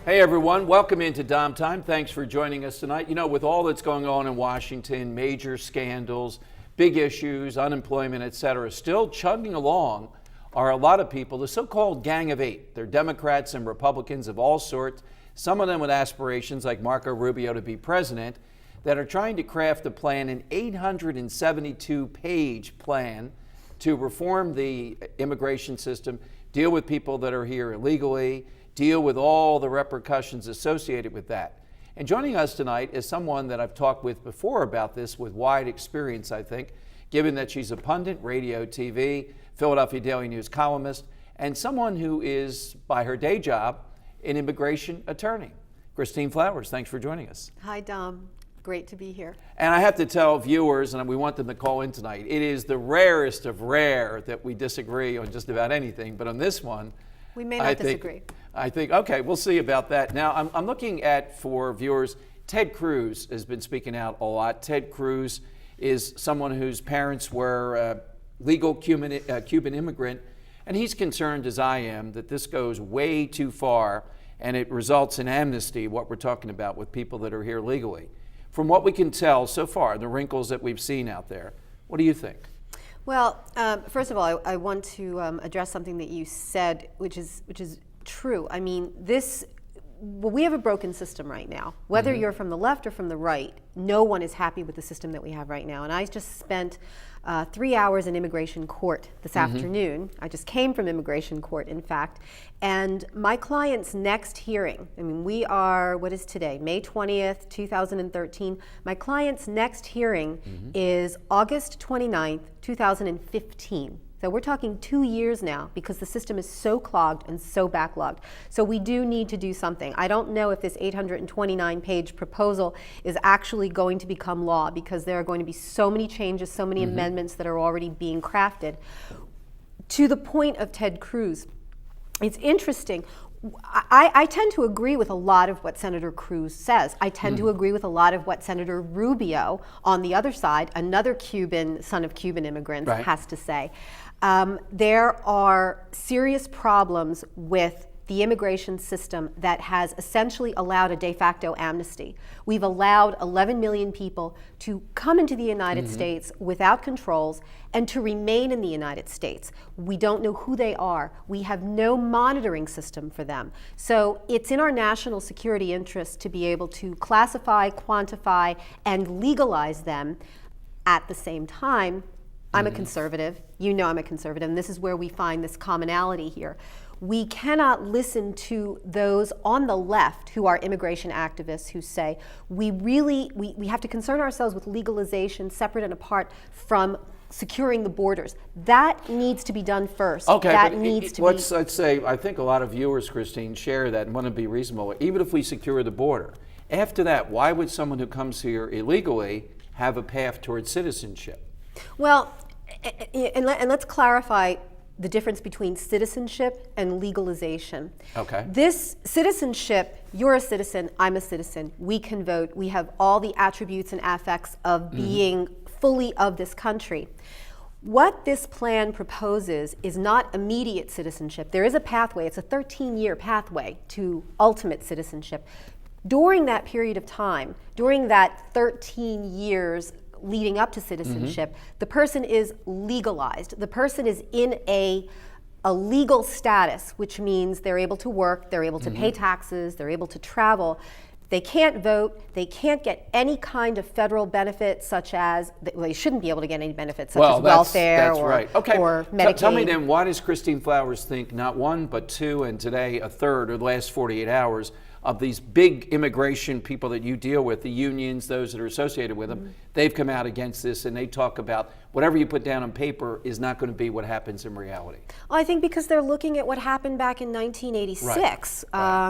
Hey everyone, welcome into Dom Time. Thanks for joining us tonight. You know, with all that's going on in Washington, major scandals, big issues, unemployment, etc., still chugging along are a lot of people, the so-called Gang of Eight. They're Democrats and Republicans of all sorts, some of them with aspirations like Marco Rubio to be president, that are trying to craft a plan, an 872-page plan to reform the immigration system, deal with people that are here illegally, deal with all the repercussions associated with that. And joining us tonight is someone that I've talked with before about this with wide experience, I think, given that she's a pundit, radio, TV, Philadelphia Daily News columnist, and someone who is, by her day job, an immigration attorney. Christine Flowers, thanks for joining us. Hi, Dom. Great to be here. And I have to tell viewers, and we want them to call in tonight, it is the rarest of rare that we disagree on just about anything, but on this one, we may not disagree. I think, okay, we'll see about that. Now, I'm looking at, for viewers, Ted Cruz has been speaking out a lot. Ted Cruz is someone whose parents were legal Cuban immigrant, and he's concerned, as I am, that this goes way too far and it results in amnesty, what we're talking about with people that are here legally. From what we can tell so far, the wrinkles that we've seen out there, what do you think? Well, first of all, I want to address something that you said, which is true. I mean, we have a broken system right now. Whether you're from the left or from the right, no one is happy with the system that we have right now. And I just spent 3 hours in immigration court this afternoon. I just came from immigration court, in fact. And my client's next hearing, I mean, we are, what is today? May 20th, 2013. My client's next hearing is August 29th, 2015. So we're talking 2 years now because the system is so clogged and so backlogged. So we do need to do something. I don't know if this 829-page proposal is actually going to become law because there are going to be so many changes, so many amendments that are already being crafted. To the point of Ted Cruz, it's interesting. I tend to agree with a lot of what Senator Cruz says. I tend to agree with a lot of what Senator Rubio, on the other side, another son of Cuban immigrants, has to say. There are serious problems with the immigration system that has essentially allowed a de facto amnesty. We've allowed 11 million people to come into the United States without controls and to remain in the United States. We don't know who they are. We have no monitoring system for them. So it's in our national security interest to be able to classify, quantify, and legalize them. At the same time, I'm a conservative. You know I'm a conservative, and this is where we find this commonality here. We cannot listen to those on the left who are immigration activists who say we have to concern ourselves with legalization separate and apart from securing the borders. That needs to be done first. Okay, that but needs to let's say, I think a lot of viewers, Christine, share that and want to be reasonable. Even if we secure the border, after that, why would someone who comes here illegally have a path towards citizenship? Well, and let's clarify the difference between citizenship and legalization. Okay. This citizenship, you're a citizen, I'm a citizen, we can vote, we have all the attributes and affects of being fully of this country. What this plan proposes is not immediate citizenship. There is a pathway, it's a 13-year pathway to ultimate citizenship. During that period of time, during that 13 years leading up to citizenship, the person is legalized. The person is in a legal status, which means they're able to work, they're able to pay taxes, they're able to travel. They can't vote, they can't get any kind of federal benefits such as, they shouldn't be able to get any benefits such as welfare or Medicaid. Tell me then, why does Christine Flowers think not one, but two, and today a third, or the last 48 hours, of these big immigration people that you deal with, the unions, those that are associated with them, they've come out against this and they talk about whatever you put down on paper is not going to be what happens in reality? Well, I think because they're looking at what happened back in 1986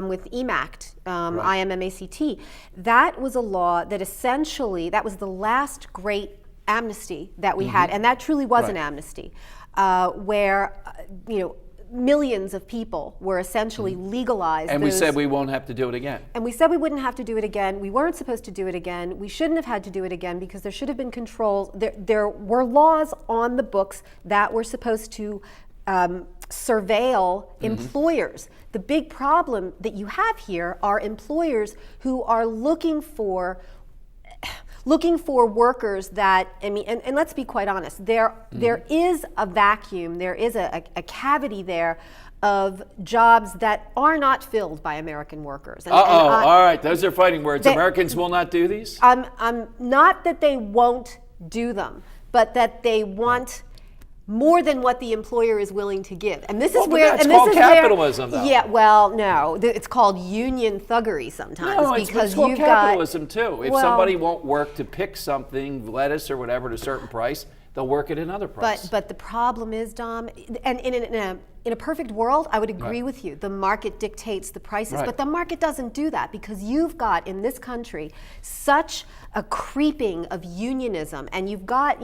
with EMACT, IMMACT. That was a law that essentially, that was the last great amnesty that we had, and that truly was an amnesty, where, millions of people were essentially legalized. And we said we won't have to do it again. And we said we wouldn't have to do it again. We weren't supposed to do it again. We shouldn't have had to do it again because there should have been controls. There were laws on the books that were supposed to surveil employers. The big problem that you have here are employers who are looking for workers that, I mean, and let's be quite honest, there is a vacuum, there is a cavity there of jobs that are not filled by American workers. All right, those are fighting words. Americans will not do these? Not that they won't do them, but that they want more than what the employer is willing to give. And this is where it's called capitalism, though. Yeah, well, no, it's called union thuggery sometimes. No, because it's called you've capitalism too. If well, somebody won't work to pick something, lettuce or whatever, at a certain price, they'll work at another price. But the problem is, Dom, and in a perfect world, I would agree with you. The market dictates the prices, but the market doesn't do that because you've got in this country such a creeping of unionism, and you've got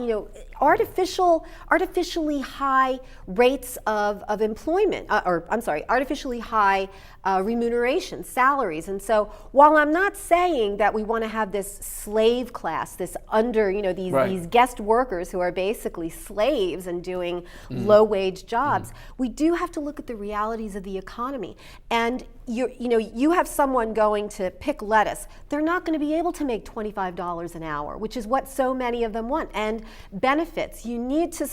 artificially high rates of employment, artificially high remuneration, salaries. And so, while I'm not saying that we want to have this slave class, this these guest workers who are basically slaves and doing low-wage jobs, we do have to look at the realities of the economy. And you have someone going to pick lettuce. They're not going to be able to make $25 an hour, which is what so many of them want. And benefits, you need to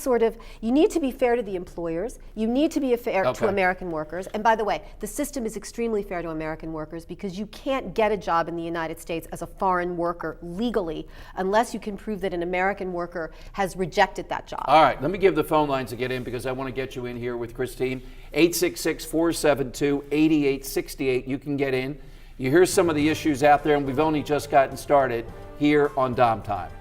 be fair to the employers. You need to be fair to American workers. And by the way, the system is extremely fair to American workers because you can't get a job in the United States as a foreign worker legally unless you can prove that an American worker has rejected that job. All right, let me give the phone lines to get in because I want to get you in here with Christine. 866-472-8868. You can get in. You hear some of the issues out there, and we've only just gotten started here on Dom Time.